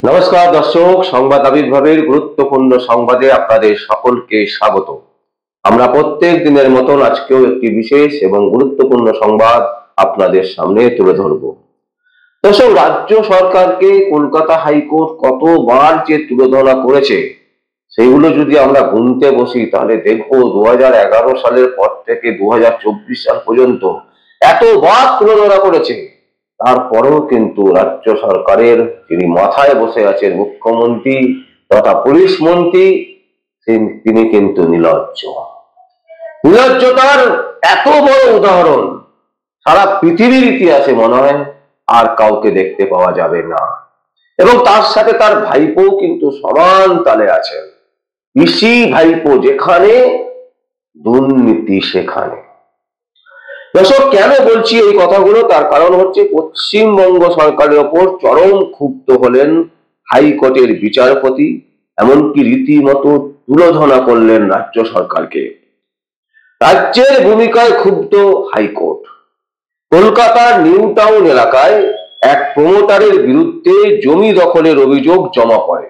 নমস্কার দর্শক, সংবাদ আবির্ভাবের গুরুত্বপূর্ণ সংবাদে আপনাদের সকলকে স্বাগত। আমরা প্রত্যেক দিনের মতন আজকেও একটি বিশেষ এবং গুরুত্বপূর্ণ সংবাদ আপনাদের সামনে তুলে ধরব। দর্শক, রাজ্য সরকারকে কলকাতা হাইকোর্ট কতবার যে তুলোধনা করেছে সেগুলো যদি আমরা গুনতে বসি তাহলে দেখবো 2011 সালের পর থেকে 2024 সাল পর্যন্ত এতবার তুলোধনা করেছে। তারপরেও কিন্তু রাজ্য সরকারের যিনি মাথায় বসে আছেন মুখ্যমন্ত্রী তথা পুলিশ মন্ত্রী, তিনি কিন্তু নির্লজ্জতার এত বড় উদাহরণ সারা পৃথিবীর ইতিহাসে মনে হয় আর কাউকে দেখতে পাওয়া যাবে না। এবং তার সাথে তার ভাইপো কিন্তু সমান তালে আছেন। পিসি ভাইপো যেখানে, দুর্নীতি সেখানে। দর্শক, কেন বলছি এই কথাগুলো? তার কারণ হচ্ছে পশ্চিমবঙ্গ সরকারের ওপর চরম ক্ষুব্ধ হলেন হাইকোর্টের বিচারপতি, এমনকি রীতিমতো তুলোধনা করলেন রাজ্য সরকারকে। রাজ্যের ভূমিকায় ক্ষুব্ধ হাইকোর্ট কলকাতার নিউ টাউন এলাকায় এক প্রমোটারের বিরুদ্ধে জমি দখলের অভিযোগ জমা পড়ে।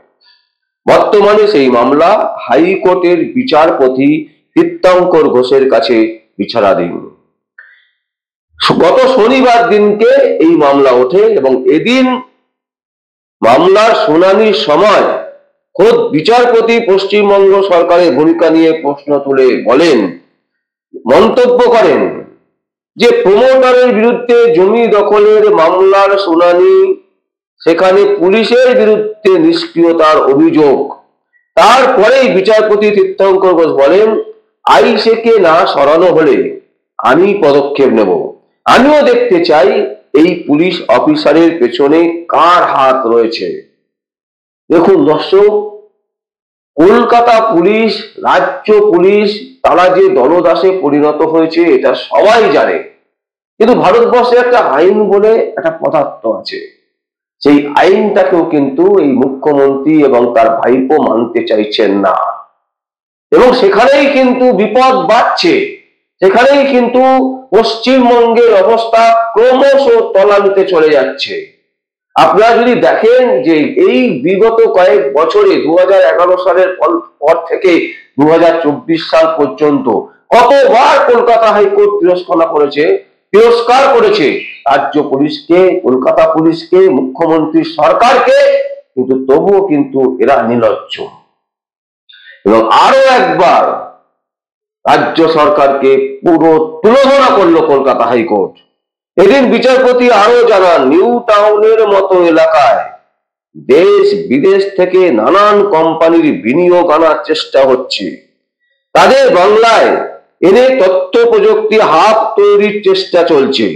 বর্তমানে সেই মামলা হাইকোর্টের বিচারপতি তীর্থঙ্কর ঘোষের কাছে বিচারাধীন। গত শনিবার দিনকে এই মামলা ওঠে এবং এদিন মামলার শুনানির সময় খোদ বিচারপতি পশ্চিমবঙ্গ সরকারের ভূমিকা নিয়ে প্রশ্ন তুলে মন্তব্য করেন যে প্রমোটারের বিরুদ্ধে জমি দখলের মামলার শুনানি, সেখানে পুলিশের বিরুদ্ধে নিষ্ক্রিয়তার অভিযোগ। তারপরেই বিচারপতি তীর্থঙ্কর ঘোষ বলেন, আইসেকে না সরানো হলে আমি পদক্ষেপ নেব। আমিও দেখতে চাই এই পুলিশ অফিসারের পেছনে কার হাত রয়েছে। দেখুন দর্শক, কলকাতা পুলিশ, রাজ্য পুলিশ, তারা যে দলদাসে পরিণত হয়েছে এটা সবাই জানে। কিন্তু ভারতবর্ষে একটা আইন বলে একটা পদার্থ আছে, সেই আইনটাকেও কিন্তু এই মুখ্যমন্ত্রী এবং তার ভাইপো মানতে চাইছেন না। এবং সেখানেই কিন্তু বিপদ বাড়ছে, সেখানেই কিন্তু পশ্চিমবঙ্গের অবস্থা ক্রমশ তলানিতে চলে যাচ্ছে। আপনারা যদি দেখেন যে এই বিগত কয়েক বছরে 2011 সালের পর থেকে 2024 সাল পর্যন্ত কতবার কলকাতা হাইকোর্ট তিরস্কার করেছে রাজ্য পুলিশকে, কলকাতা পুলিশকে, মুখ্যমন্ত্রী সরকারকে, কিন্তু তবুও কিন্তু এরা নির্লজ্জ। এবং আরো একবার রাজ্য সরকারকে পুরো তুলোধনা করলো কলকাতা হাইকোর্ট। এদিন বিচারপতি আরো জানান, নিউ টাউনের মতো এলাকায় দেশ বিদেশ থেকে নানান কোম্পানির বিনিয়োগ আনার চেষ্টা হচ্ছে। তাদের বাংলায় এনে তথ্য প্রযুক্তি হাব তৈরির চেষ্টা চলছে।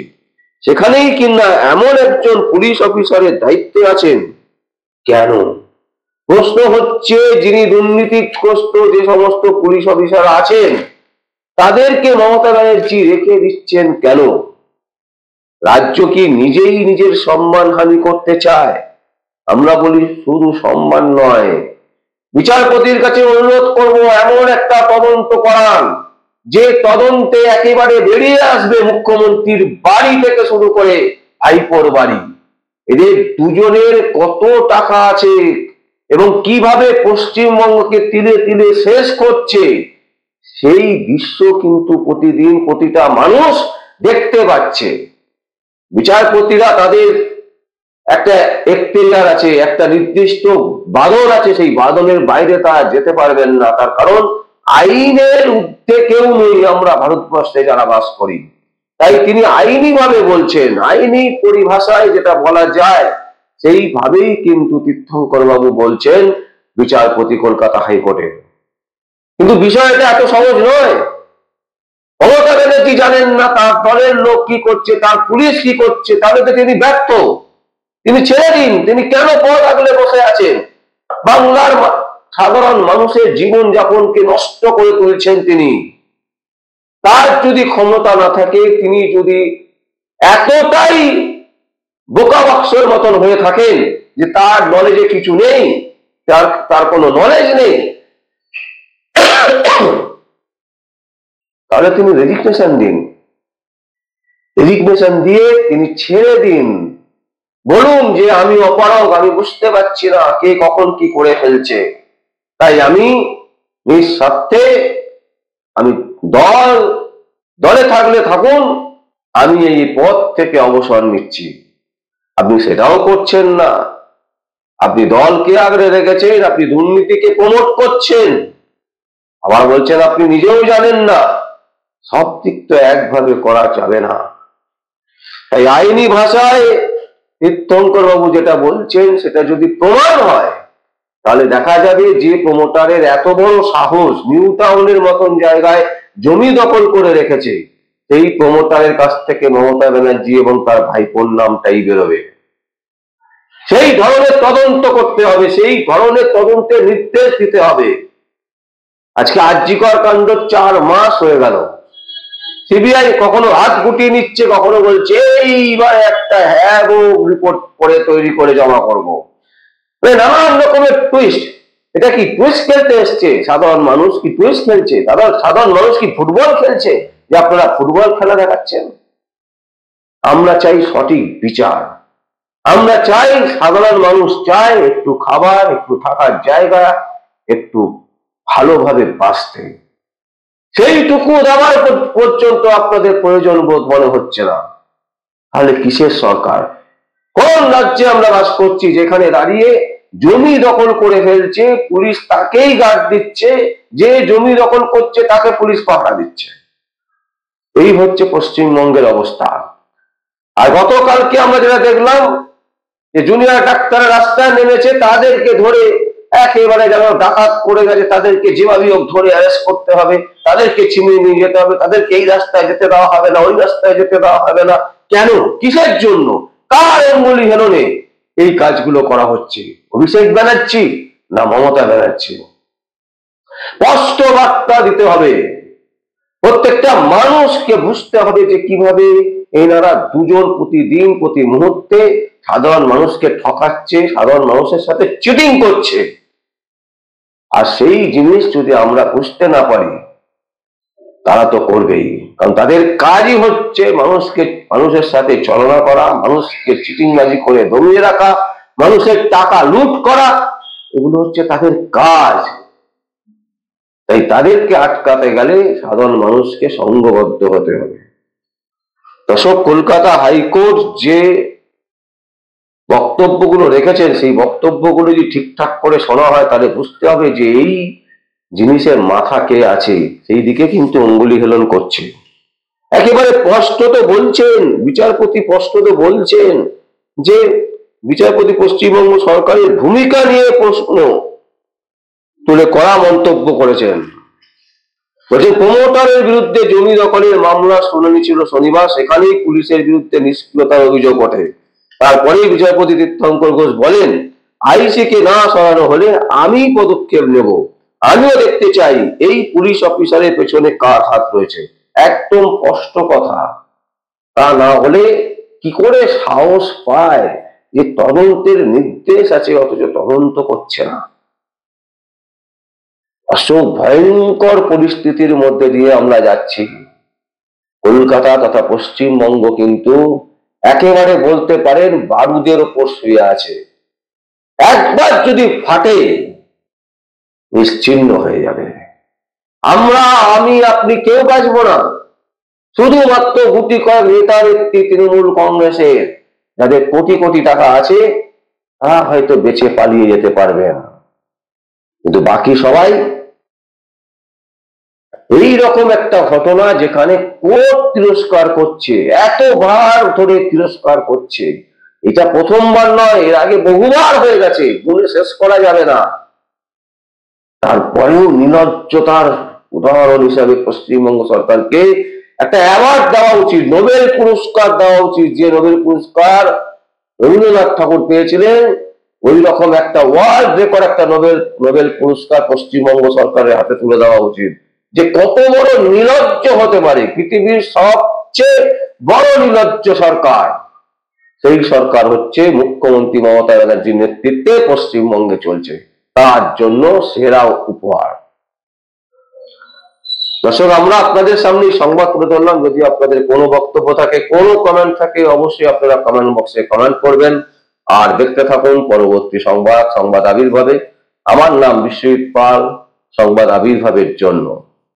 সেখানেই কিনা এমন একজন পুলিশ অফিসারের দায়িত্বে আছেন কেন? প্রশ্ন হচ্ছে, যিনি দুর্নীতিগ্রস্ত যে সমস্ত পুলিশ অফিসার আছেন তাদেরকে মমতা ব্যানার্জি রেখে দিচ্ছেন কেন? রাজ্য কি নিজেই নিজের সম্মান হানি করতে চায়? আমরা বলি শুধু সম্মান নয়, বিচারপতির কাছে অনুরোধ করব এমন একটা তদন্ত করান যে তদন্তে একেবারে বেরিয়ে আসবে মুখ্যমন্ত্রীর বাড়ি থেকে শুরু করে ভাইপোর বাড়ি, এদের দুজনের কত টাকা আছে এবং কিভাবে পশ্চিমবঙ্গকে তিলে তিলে শেষ করছে সেই দৃশ্য কিন্তু প্রতিদিন প্রতিটা মানুষ দেখতে পাচ্ছে। বিচারপতিরা তাদের একটা এখতিয়ার আছে, একটা নির্দিষ্ট বাঁধন আছে, সেই বাঁধনের বাইরে তারা যেতে পারবেন না। তার কারণ আইনের ঊর্ধ্বে কেউ নেই আমরা ভারতবর্ষে যারা বাস করি। তাই তিনি আইনি ভাবে বলছেন, আইনি পরিভাষায় যেটা বলা যায় সেইভাবেই কিন্তু তীর্থঙ্কর বাবু বলছেন বিচারপতি কলকাতা হাইকোর্টে। কিন্তু বিষয়টা এত সহজ নয়। মমতা ব্যানার্জি জানেন না তার দলের লোক কি করছে, তার পুলিশ কি করছে, তাহলে তো তিনি ব্যর্থ। তিনি ছেড়ে দিন, তিনি কেন পদ আগলে বসে আছেন? বাংলার সাধারণ মানুষের জীবন যাপনকে নষ্ট করে তুলছেন তিনি। তার যদি ক্ষমতা না থাকে, তিনি যদি এতটাই বোকা বাক্সের মতন হয়ে থাকেন যে তার নলেজে কিছু নেই, তার কোনো নলেজ নেই, তাহলে তিনি রেজিগনেশন দিন, রেজিগনেশন দিয়ে তিনি ছেড়ে দিন। বলুন যে আমি অপারগ, আমি বুঝতে পারছি না কে কখন কি করে ফেলছে, তাই আমি নিঃস্বার্থে আমি দলে থাকলে থাকুন, আমি এই পদ থেকে অবসর নিচ্ছি। আপনি সেটাও করছেন না। আপনি দলকে আগলে রেখেছেন, আপনি দুর্নীতিকে প্রমোট করছেন, আবার বলছেন আপনি নিজেও জানেন না। সব দিক তো একভাবে করা যাবে না। তাই আইনি ভাষায় তীর্থঙ্কর বাবু যেটা বলছেন সেটা যদি প্রমাণ হয়, তাহলে দেখা যাবে যে প্রমোটারের এত বড় সাহস, নিউ টাউনের মতন জায়গায় জমি দখল করে রেখেছে, সেই প্রমোটারের কাছ থেকে মমতা ব্যানার্জি এবং তার ভাইপোর নামটাই বেরোবে। সেই ধরনের তদন্ত করতে হবে, সেই ধরনের তদন্তের নির্দেশ দিতে হবে। আজকে আরজিকর কাণ্ড 4 মাস হয়ে গেল, সিবিআই কখনো হাত গুটিয়ে নিচ্ছে, কখনো বলছে এইবার একটা রিপোর্ট করে তৈরি করে জমা করবো। নানান রকমের টুইস্ট। এটা কি টুইস্ট খেলতে এসছে? সাধারণ মানুষ কি টুইস্ট খেলছে? সাধারণ মানুষ কি ফুটবল খেলছে যে আপনারা ফুটবল খেলা দেখাচ্ছেন? আমরা চাই সঠিক বিচার, আমরা চাই সাধারণ মানুষ চায় একটু খাবার, একটু থাকার জায়গা, একটু ভালোভাবে বাঁচতে। সেইটুকু দেওয়ার পর্যন্ত আপনাদের প্রয়োজন বোধ মনে হচ্ছে না। তাহলে কিসের সরকার? কোন রাজ্যে আমরা বাস করছি যেখানে দাঁড়িয়ে জমি দখল করে ফেলছে, পুলিশ তাকেই গার্ড দিচ্ছে, যে জমি দখল করছে তাকে পুলিশ পাহারা দিচ্ছে? এই হচ্ছে পশ্চিমবঙ্গের অবস্থা। আর গতকালকে আমরা যেটা দেখলাম যে জুনিয়র ডাক্তার রাস্তায় নেমেছে, তাদেরকে ধরে একেবারে যেন ডাকাত করে গেছে, তাদেরকে যেভাবে হোক ধরে অ্যারেস্ট করতে হবে, তাদেরকে ছিনিয়ে নিয়ে যেতে হবে, তাদেরকে এই রাস্তায় যেতে দেওয়া হবে না, ওই রাস্তায় যেতে দেওয়া হবে না। কেন? কিসের জন্য? কার অঙ্গুলি হেলনে এই কাজগুলো করা হচ্ছে? অভিষেক ব্যানার্জি না মমতা ব্যানার্জি? স্পষ্ট বার্তা দিতে হবে, প্রত্যেকটা মানুষকে বুঝতে হবে যে কিভাবে এনারা দুজন প্রতিদিন প্রতি মুহূর্তে সাধারণ মানুষকে ঠকাচ্ছে, সাধারণ মানুষের সাথে চিটিং করছে। আর সেই জিনিস যদি আমরা বুঝতে না পারি, তারা তো করবেই, কারণ তাদের কাজই হচ্ছে মানুষের সাথে ছলনা করা, মানুষকে চিটিংবাজি করে দমিয়ে রাখা, মানুষের টাকা লুট করা, এগুলো হচ্ছে তাদের কাজ। তাই তাদেরকে আটকাতে গেলে সাধারণ মানুষকে সংঘবদ্ধ হতে হবে। দর্শক, কলকাতা হাইকোর্ট যে বক্তব্যগুলো রেখেছেন, সেই বক্তব্যগুলো যদি ঠিকঠাক করে শোনা হয়, তাহলে বুঝতে হবে যে এই জিনিসের মাথা কে আছে, সেই দিকে কিন্তু অঙ্গুলি হেলন করছে। একেবারে স্পষ্টত বলছেন বিচারপতি, স্পষ্টত বলছেন যে বিচারপতি পশ্চিমবঙ্গ সরকারের ভূমিকা নিয়ে প্রশ্ন তুলে কড়া মন্তব্য করেছেন। বলছেন প্রমোটারের বিরুদ্ধে জমি দখলের মামলা শুনানি ছিল শনিবার, সেখানেই পুলিশের বিরুদ্ধে নিষ্ক্রিয়তার অভিযোগ ওঠে। তারপরেই বিচারপতি তীর্থঙ্কর ঘোষ বলেন, আইসিকে না সরানো হলে আমি পদক্ষেপ নেব, আমিও দেখতে চাই এই পুলিশ অফিসারের পেছনে কার হাত রয়েছে। একদম স্পষ্ট কথা। তা না হলে কি করে সাহস পায় যে তদন্তের নির্দেশ আছে অথচ তদন্ত করছে না? অসম্ভব ভয়ঙ্কর পরিস্থিতির মধ্যে দিয়ে আমরা যাচ্ছি। কলকাতা তথা পশ্চিমবঙ্গ কিন্তু একেবারে বলতে পারেন বারুদের ওপর শুয়ে আছে। একবার যদি ফাটে নিশ্চিহ্ন হয়ে যাবে। আমি আপনি কেউ বাঁচবো না। শুধুমাত্র গুটি কয়েক নেতার একটি তৃণমূল কংগ্রেসের যাদের কোটি কোটি টাকা আছে, তারা হয়তো বেঁচে পালিয়ে যেতে পারবেন, কিন্তু বাকি সবাই এই রকম একটা ঘটনা যেখানে কোর্ট তিরস্কার করছে, এতবার ধরে তিরস্কার করছে, এটা প্রথমবার নয়, এর আগে বহুবার হয়ে গেছে, গুণে শেষ করা যাবে না। তারপরেও নির্লজ্জতার উদাহরণ হিসাবে পশ্চিমবঙ্গ সরকারকে একটা অ্যাওয়ার্ড দেওয়া উচিত, নোবেল পুরস্কার দেওয়া উচিত। যে নোবেল পুরস্কার রবীন্দ্রনাথ ঠাকুর পেয়েছিলেন, ওই রকম একটা ওয়ার্ল্ড রেকর্ড একটা নোবেল পুরস্কার পশ্চিমবঙ্গ সরকারের হাতে তুলে দেওয়া উচিত। যে কত বড় নির্লজ্জ হতে পারে, পৃথিবীর সবচেয়ে বড় নির্লজ্জ সরকার, সেই সরকার হচ্ছে মুখ্যমন্ত্রী মমতা ব্যানার্জির নেতৃত্বে পশ্চিমবঙ্গে চলছে, তার জন্য সেরা উপহার। দর্শক, আমরা আপনাদের সামনে সংবাদ তুলে ধরলাম। যদি আপনাদের কোনো বক্তব্য থাকে, কোনো কমেন্ট থাকে, অবশ্যই আপনারা কমেন্ট বক্সে কমেন্ট করবেন। আর দেখতে থাকুন পরবর্তী সংবাদ আবির্ভাবে। আমার নাম বিশ্বজিৎ পাল, সংবাদ আবির্ভাবের জন্য।